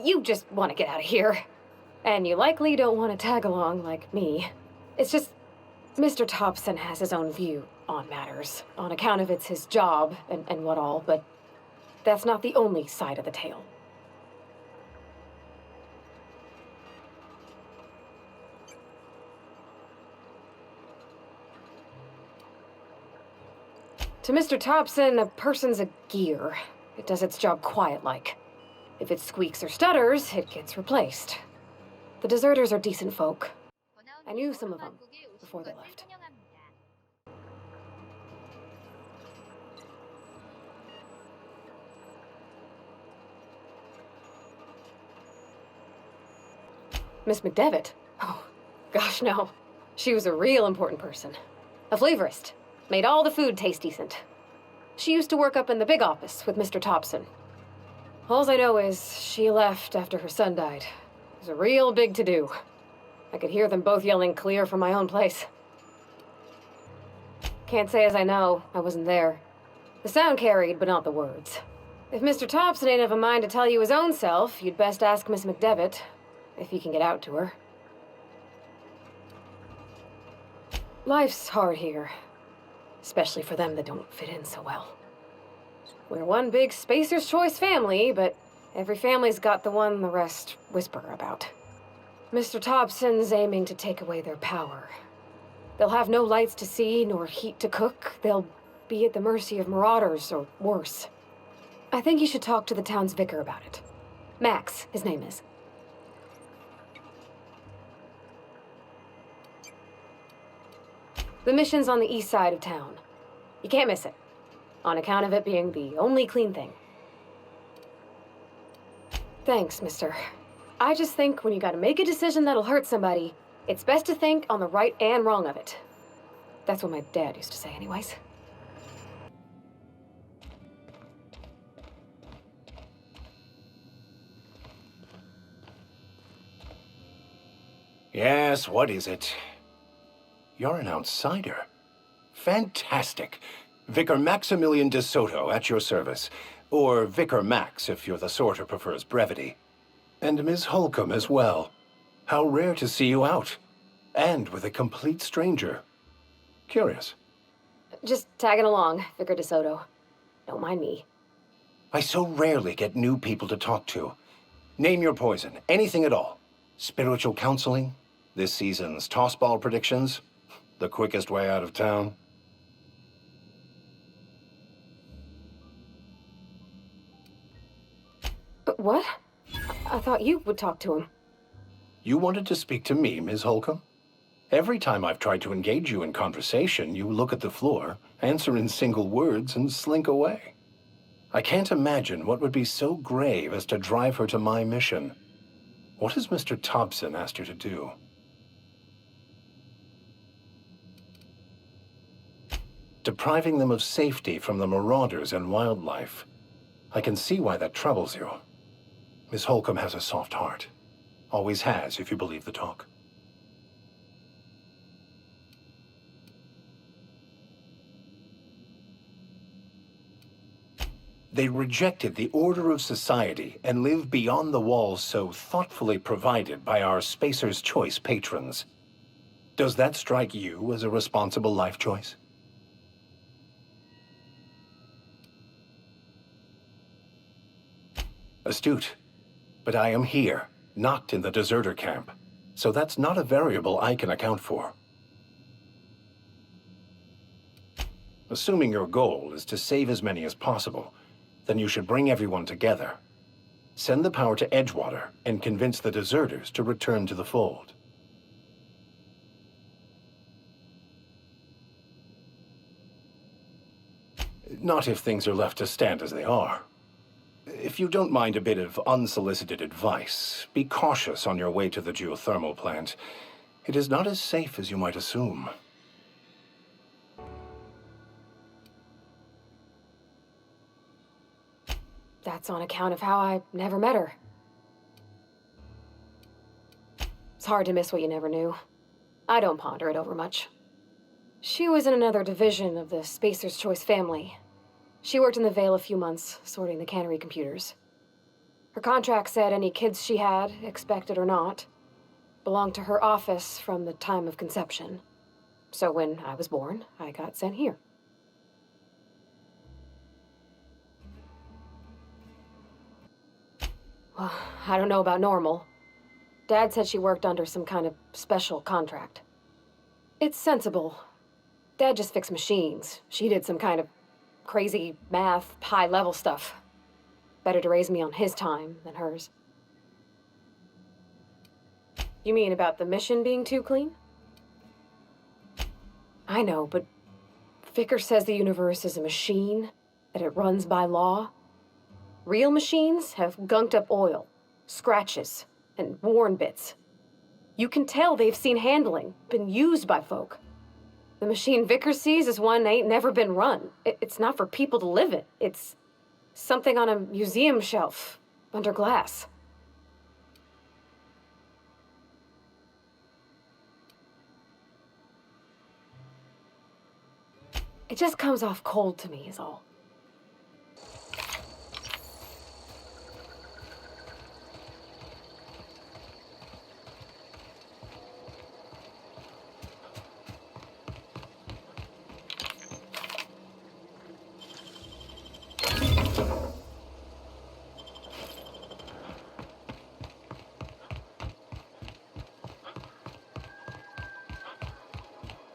You just want to get out of here. And you likely don't want to tag along like me. It's just, Mr. Thompson has his own view on matters, on account of it's his job and what all, but that's not the only side of the tale. To Mr. Thompson, a person's a gear. It does its job quiet-like. If it squeaks or stutters, it gets replaced. The deserters are decent folk. I knew some of them before they left. Miss McDevitt? Oh, gosh, no. She was a real important person. A flavorist. Made all the food taste decent. She used to work up in the big office with Mr. Thompson. All I know is she left after her son died. It was a real big to-do. I could hear them both yelling clear from my own place. Can't say as I know. I wasn't there. The sound carried, but not the words. If Mr. Thompson ain't of a mind to tell you his own self, you'd best ask Miss McDevitt, if you can get out to her. Life's hard here. Especially for them that don't fit in so well. We're one big Spacer's Choice family, but every family's got the one the rest whisper about. Mr. Thompson's aiming to take away their power. They'll have no lights to see, nor heat to cook. They'll be at the mercy of marauders, or worse. I think you should talk to the town's vicar about it. Max, his name is. The mission's on the east side of town. You can't miss it, on account of it being the only clean thing. Thanks, mister. I just think when you gotta make a decision that'll hurt somebody, it's best to think on the right and wrong of it. That's what my dad used to say anyways. Yes, what is it? You're an outsider. Fantastic. Vicar Maximilian de Soto at your service. Or Vicar Max if you're the sort who prefers brevity. And Ms. Holcomb as well. How rare to see you out. And with a complete stranger. Curious. Just tagging along, Vicar de Soto. Don't mind me. I so rarely get new people to talk to. Name your poison, anything at all. Spiritual counseling? This season's tossball predictions? The quickest way out of town? What? I thought you would talk to him. You wanted to speak to me, Ms. Holcomb? Every time I've tried to engage you in conversation, you look at the floor, answer in single words, and slink away. I can't imagine what would be so grave as to drive her to my mission. What has Mr. Thompson asked you to do? Depriving them of safety from the marauders and wildlife. I can see why that troubles you. Miss Holcomb has a soft heart. Always has, if you believe the talk. They rejected the order of society and live beyond the walls so thoughtfully provided by our Spacer's Choice patrons. Does that strike you as a responsible life choice? Astute. But I am here, not in the deserter camp. So that's not a variable I can account for. Assuming your goal is to save as many as possible, then you should bring everyone together. Send the power to Edgewater and convince the deserters to return to the fold. Not if things are left to stand as they are. If you don't mind a bit of unsolicited advice, be cautious on your way to the geothermal plant. It is not as safe as you might assume. That's on account of how I never met her. It's hard to miss what you never knew. I don't ponder it over much. She was in another division of the Spacer's Choice family. She worked in the Vale a few months, sorting the cannery computers. Her contract said any kids she had, expected or not, belonged to her office from the time of conception. So when I was born, I got sent here. Well, I don't know about normal. Dad said she worked under some kind of special contract. It's sensible. Dad just fixed machines. She did some kind of crazy math, high-level stuff. Better to raise me on his time than hers. You mean about the mission being too clean? I know, but Vickers says the universe is a machine, that it runs by law. Real machines have gunked up oil, scratches, and worn bits. You can tell they've seen handling, been used by folk. The machine Vickers sees is one that ain't never been run. It's not for people to live in. It's something on a museum shelf, under glass. It just comes off cold to me, is all.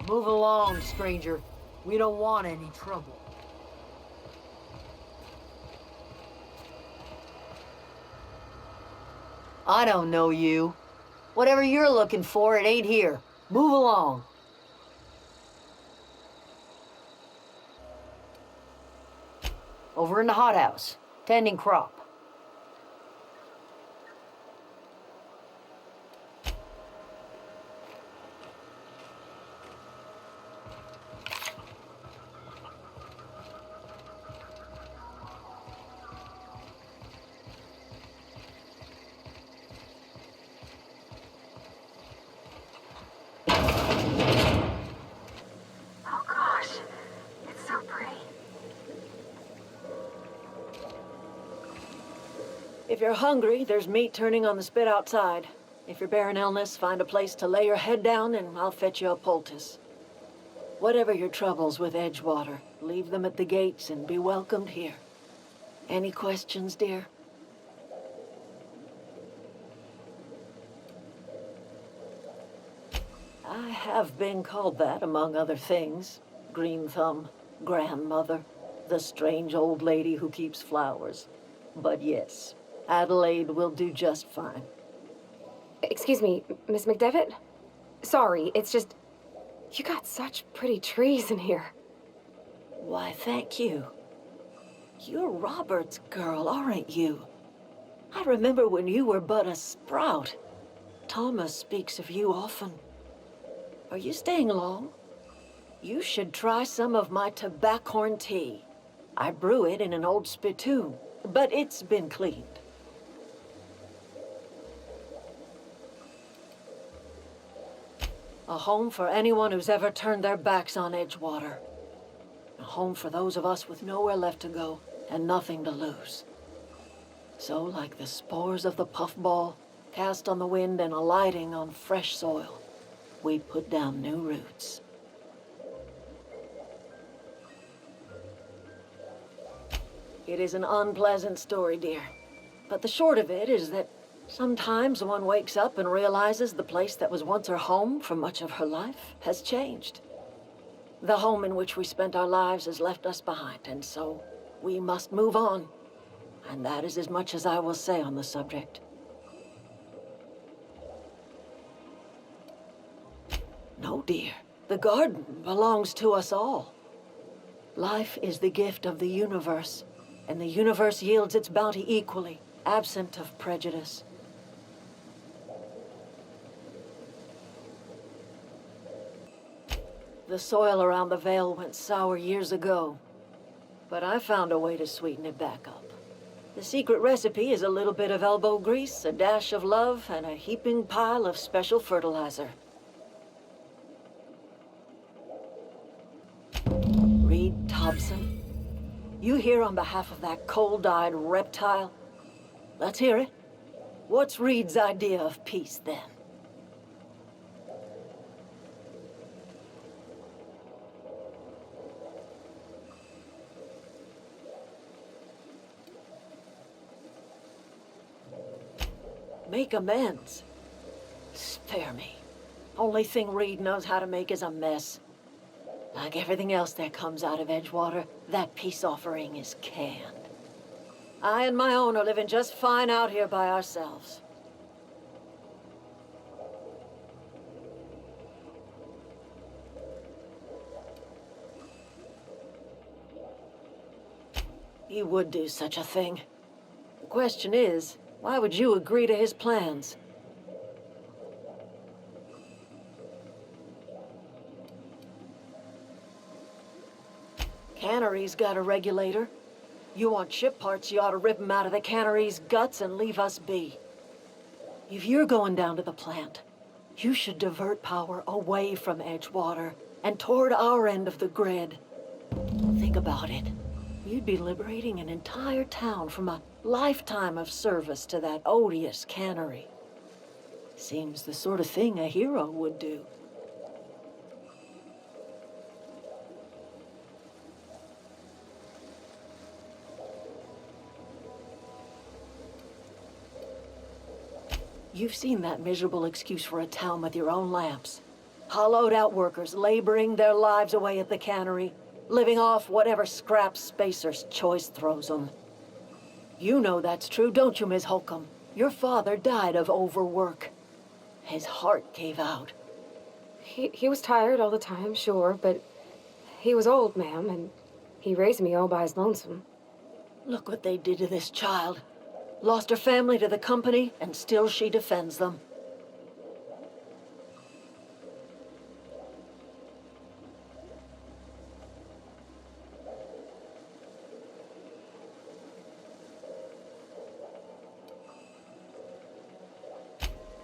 Move along, stranger. We don't want any trouble. I don't know you. Whatever you're looking for, it ain't here. Move along. Over in the hothouse, tending crop. Oh gosh, it's so pretty. If you're hungry, there's meat turning on the spit outside. If you're bearing illness, find a place to lay your head down and I'll fetch you a poultice. Whatever your troubles with Edgewater, leave them at the gates and be welcomed here. Any questions, dear? I have been called that, among other things. Green Thumb, grandmother, the strange old lady who keeps flowers. But yes, Adelaide will do just fine. Excuse me, Miss McDevitt? Sorry, it's just... You got such pretty trees in here. Why, thank you. You're Robert's girl, aren't you? I remember when you were but a sprout. Thomas speaks of you often. Are you staying long? You should try some of my tobaccorn tea. I brew it in an old spittoon, but it's been cleaned. A home for anyone who's ever turned their backs on Edgewater. A home for those of us with nowhere left to go and nothing to lose. So, like the spores of the puffball, cast on the wind and alighting on fresh soil, we put down new roots. It is an unpleasant story, dear. But the short of it is that sometimes one wakes up and realizes the place that was once her home for much of her life has changed. The home in which we spent our lives has left us behind, and so we must move on. And that is as much as I will say on the subject. No, dear. The garden belongs to us all. Life is the gift of the universe, and the universe yields its bounty equally, absent of prejudice. The soil around the Vale went sour years ago, but I found a way to sweeten it back up. The secret recipe is a little bit of elbow grease, a dash of love, and a heaping pile of special fertilizer. Read Thompson. You here on behalf of that cold-eyed reptile? Let's hear it. What's Reed's idea of peace, then? Make amends. Spare me. Only thing Reed knows how to make is a mess. Like everything else that comes out of Edgewater, that peace offering is canned. I and my own are living just fine out here by ourselves. He would do such a thing. The question is, why would you agree to his plans? Cannery's got a regulator. You want ship parts, you ought to rip them out of the cannery's guts and leave us be. If you're going down to the plant, you should divert power away from Edgewater and toward our end of the grid. Think about it. You'd be liberating an entire town from a lifetime of service to that odious cannery. Seems the sort of thing a hero would do. You've seen that miserable excuse for a town with your own lamps. Hollowed out workers laboring their lives away at the cannery, living off whatever scrap Spacer's choice throws them. You know that's true, don't you, Miss Holcomb? Your father died of overwork. His heart gave out. He was tired all the time, sure, but he was old, ma'am, and he raised me all by his lonesome. Look what they did to this child. Lost her family to the company, and still she defends them.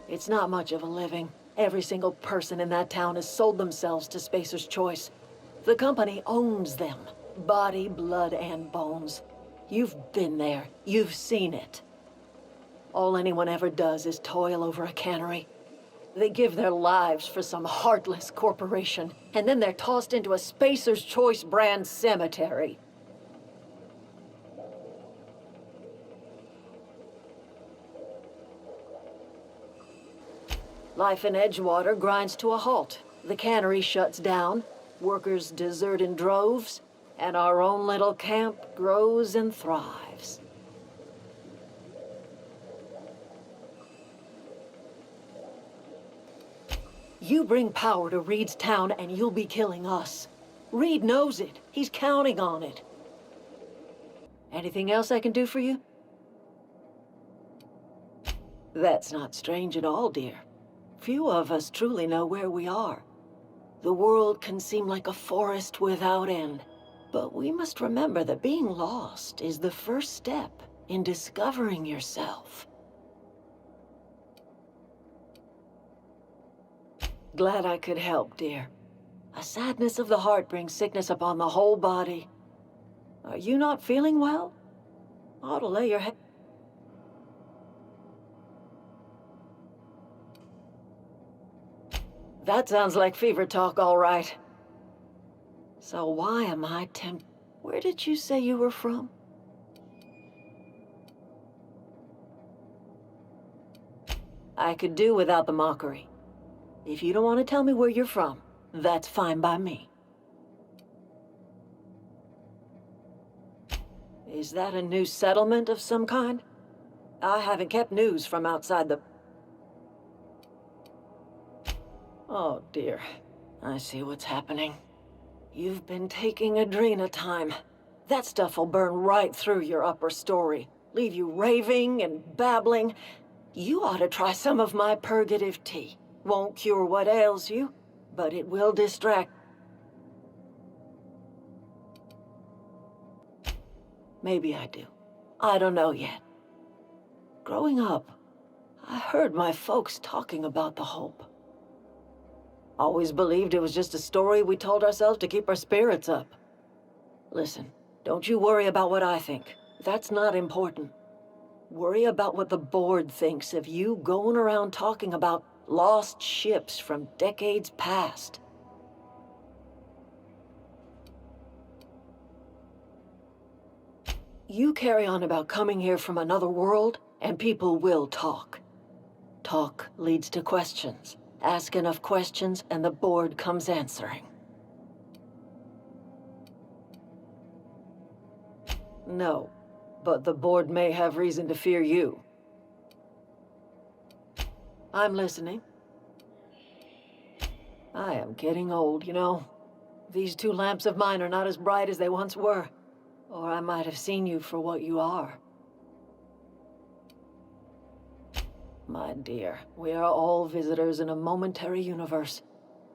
It's not much of a living. Every single person in that town has sold themselves to Spacer's Choice. The company owns them. Body, blood, and bones. You've been there. You've seen it. All anyone ever does is toil over a cannery. They give their lives for some heartless corporation, and then they're tossed into a Spacer's Choice brand cemetery. Life in Edgewater grinds to a halt. The cannery shuts down, workers desert in droves, and our own little camp grows and thrives. You bring power to Reed's town and you'll be killing us. Reed knows it. He's counting on it. Anything else I can do for you? That's not strange at all, dear. Few of us truly know where we are. The world can seem like a forest without end, but we must remember that being lost is the first step in discovering yourself. Glad I could help, dear. A sadness of the heart brings sickness upon the whole body. Are you not feeling well? Ought to lay your head... That sounds like fever talk, all right. So why am I tempted? Where did you say you were from? I could do without the mockery. If you don't want to tell me where you're from, that's fine by me. Is that a new settlement of some kind? I haven't kept news from outside the... Oh, dear. I see what's happening. You've been taking Adrena time. That stuff will burn right through your upper story, leave you raving and babbling. You ought to try some of my purgative tea. Won't cure what ails you, but it will distract. Maybe I do. I don't know yet. Growing up, I heard my folks talking about the Hope. Always believed it was just a story we told ourselves to keep our spirits up. Listen, don't you worry about what I think. That's not important. Worry about what the board thinks of you going around talking about lost ships from decades past. You carry on about coming here from another world, and people will talk. Talk leads to questions. Ask enough questions, and the board comes answering. No, but the board may have reason to fear you. I'm listening. I am getting old, you know. These two lamps of mine are not as bright as they once were. Or I might have seen you for what you are. My dear, we are all visitors in a momentary universe.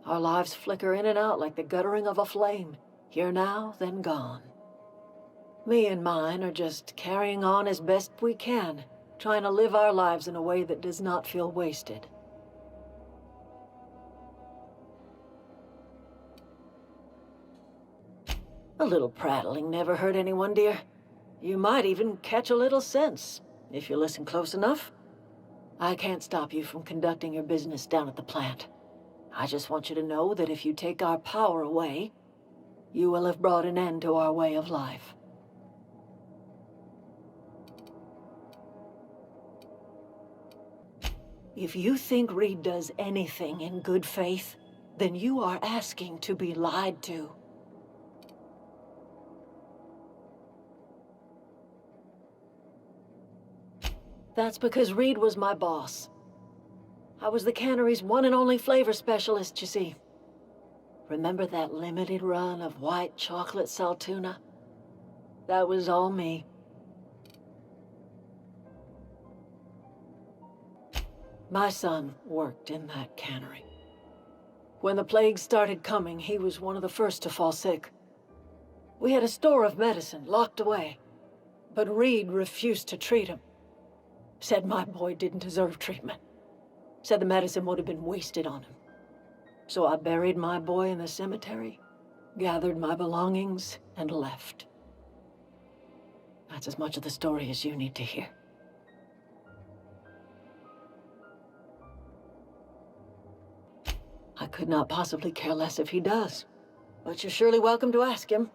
Our lives flicker in and out like the guttering of a flame. Here now, then gone. Me and mine are just carrying on as best we can, trying to live our lives in a way that does not feel wasted. A little prattling never hurt anyone, dear. You might even catch a little sense, if you listen close enough. I can't stop you from conducting your business down at the plant. I just want you to know that if you take our power away, you will have brought an end to our way of life. If you think Reed does anything in good faith, then you are asking to be lied to. That's because Reed was my boss. I was the cannery's one and only flavor specialist, you see. Remember that limited run of white chocolate saltuna? That was all me. My son worked in that cannery. When the plague started coming, he was one of the first to fall sick. We had a store of medicine locked away, but Reed refused to treat him. Said my boy didn't deserve treatment. Said the medicine would have been wasted on him. So I buried my boy in the cemetery, gathered my belongings, and left. That's as much of the story as you need to hear. I could not possibly care less if he does, but you're surely welcome to ask him.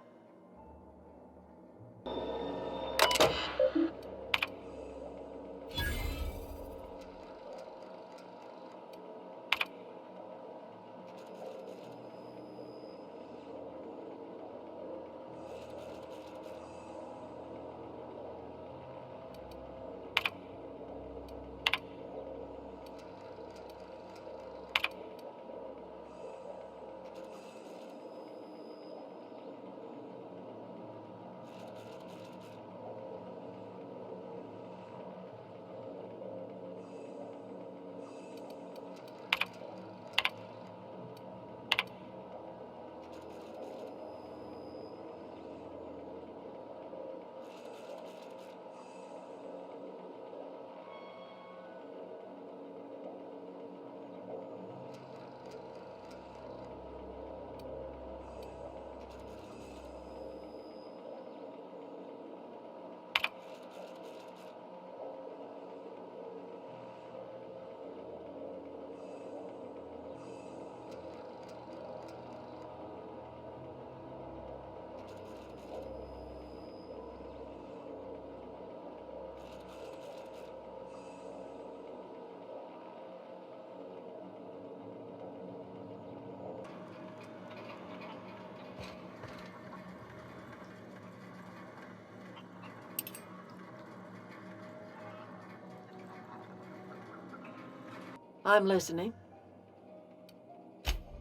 I'm listening.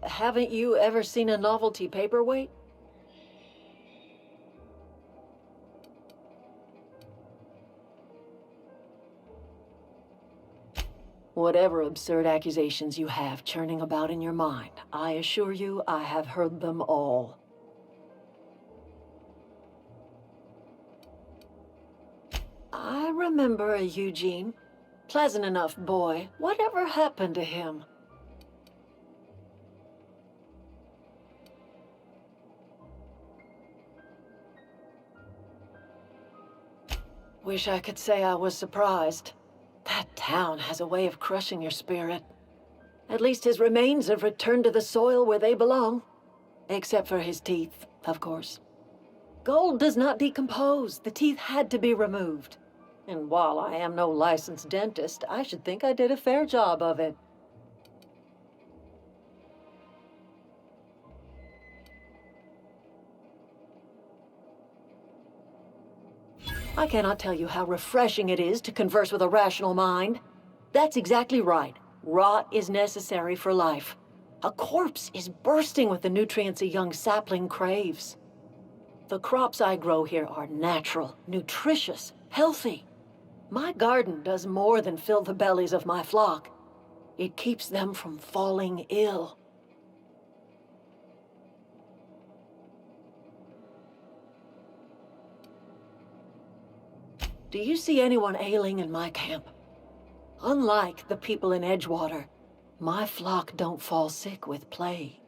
Haven't you ever seen a novelty paperweight? Whatever absurd accusations you have churning about in your mind, I assure you I have heard them all. I remember a Eugene. Pleasant enough boy. Whatever happened to him? Wish I could say I was surprised. That town has a way of crushing your spirit. At least his remains have returned to the soil where they belong. Except for his teeth, of course. Gold does not decompose. The teeth had to be removed. And while I am no licensed dentist, I should think I did a fair job of it. I cannot tell you how refreshing it is to converse with a rational mind. That's exactly right. Rot is necessary for life. A corpse is bursting with the nutrients a young sapling craves. The crops I grow here are natural, nutritious, healthy. My garden does more than fill the bellies of my flock. It keeps them from falling ill. Do you see anyone ailing in my camp? Unlike the people in Edgewater, my flock don't fall sick with plague.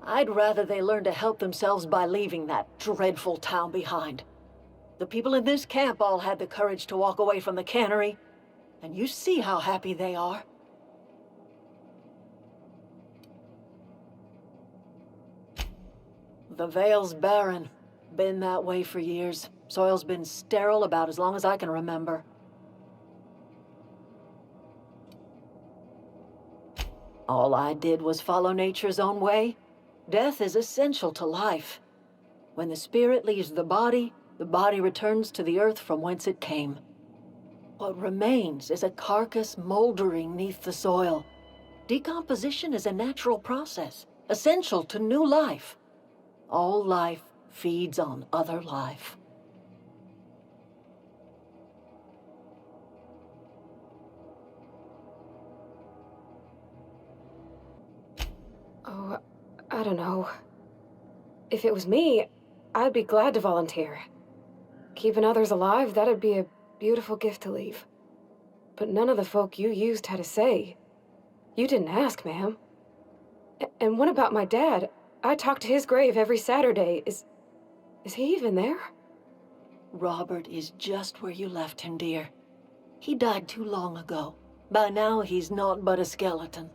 I'd rather they learn to help themselves by leaving that dreadful town behind. The people in this camp all had the courage to walk away from the cannery, and you see how happy they are. The Vale's barren. Been that way for years. Soil's been sterile about as long as I can remember. All I did was follow nature's own way. Death is essential to life. When the spirit leaves the body returns to the earth from whence it came. What remains is a carcass moldering neath the soil. Decomposition is a natural process, essential to new life. All life feeds on other life. Oh, I don't know. If it was me, I'd be glad to volunteer. Keeping others alive, that'd be a beautiful gift to leave. But none of the folk you used had a say. You didn't ask, ma'am. And what about my dad? I talk to his grave every Saturday. Is he even there? Robert is just where you left him, dear. He died too long ago. By now, he's naught but a skeleton.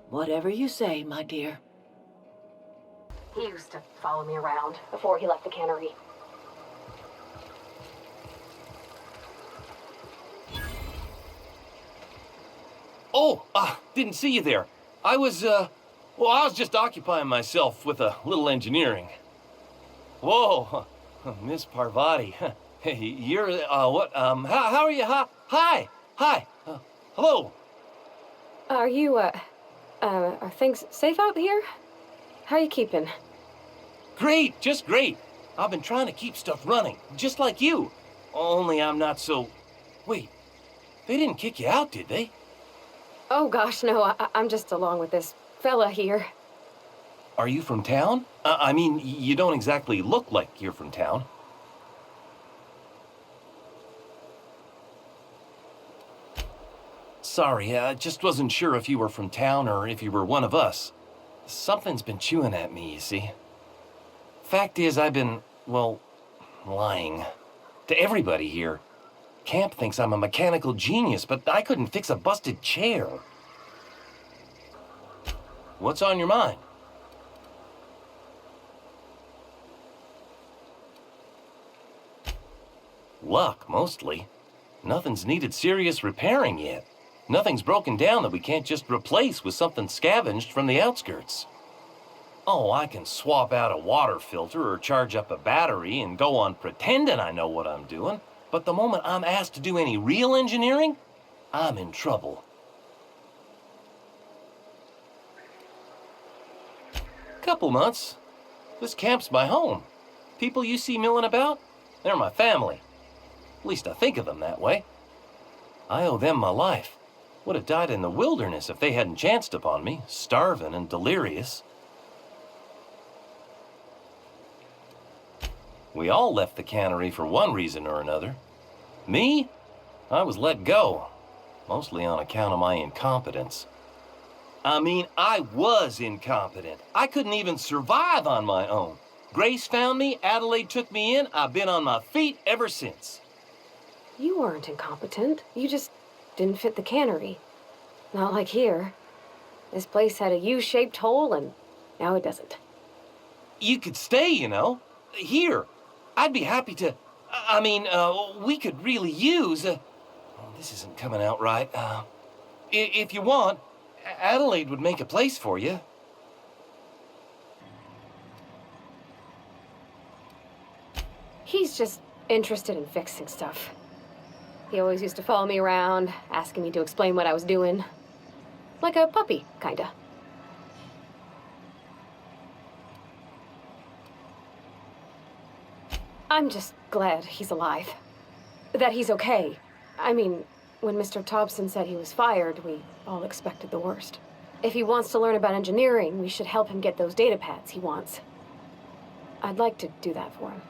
Whatever you say, my dear. He used to follow me around before he left the cannery. Oh, didn't see you there. I was just occupying myself with a little engineering. Whoa, Miss Parvati. Hey, you're, how are you? Hi, hello. Are you, are things safe out here? How you keeping? Great, just great. I've been trying to keep stuff running, just like you. Only I'm not so... Wait, they didn't kick you out, did they? Oh gosh, no, I'm just along with this fella here. Are you from town? I mean, you don't exactly look like you're from town. Sorry, I just wasn't sure if you were from town or if you were one of us. Something's been chewing at me, you see. Fact is, I've been, well, lying. To everybody here. Camp thinks I'm a mechanical genius, but I couldn't fix a busted chair. What's on your mind? Luck, mostly. Nothing's needed serious repairing yet. Nothing's broken down that we can't just replace with something scavenged from the outskirts. Oh, I can swap out a water filter or charge up a battery and go on pretending I know what I'm doing. But the moment I'm asked to do any real engineering, I'm in trouble. Couple months. This camp's my home. People you see milling about, they're my family. At least I think of them that way. I owe them my life. Would have died in the wilderness if they hadn't chanced upon me, starving and delirious. We all left the cannery for one reason or another. Me? I was let go, mostly on account of my incompetence. I mean, I was incompetent. I couldn't even survive on my own. Grace found me, Adelaide took me in, I've been on my feet ever since. You weren't incompetent. You just didn't fit the cannery. Not like here. This place had a U-shaped hole, and now it doesn't. You could stay, you know. Here. I'd be happy to... we could really use... this isn't coming out right. If you want, Adelaide would make a place for you. He's just interested in fixing stuff. He always used to follow me around, asking me to explain what I was doing. Like a puppy, kinda. I'm just glad he's alive. That he's okay. I mean, when Mr. Thompson said he was fired, we all expected the worst. If he wants to learn about engineering, we should help him get those data pads he wants. I'd like to do that for him.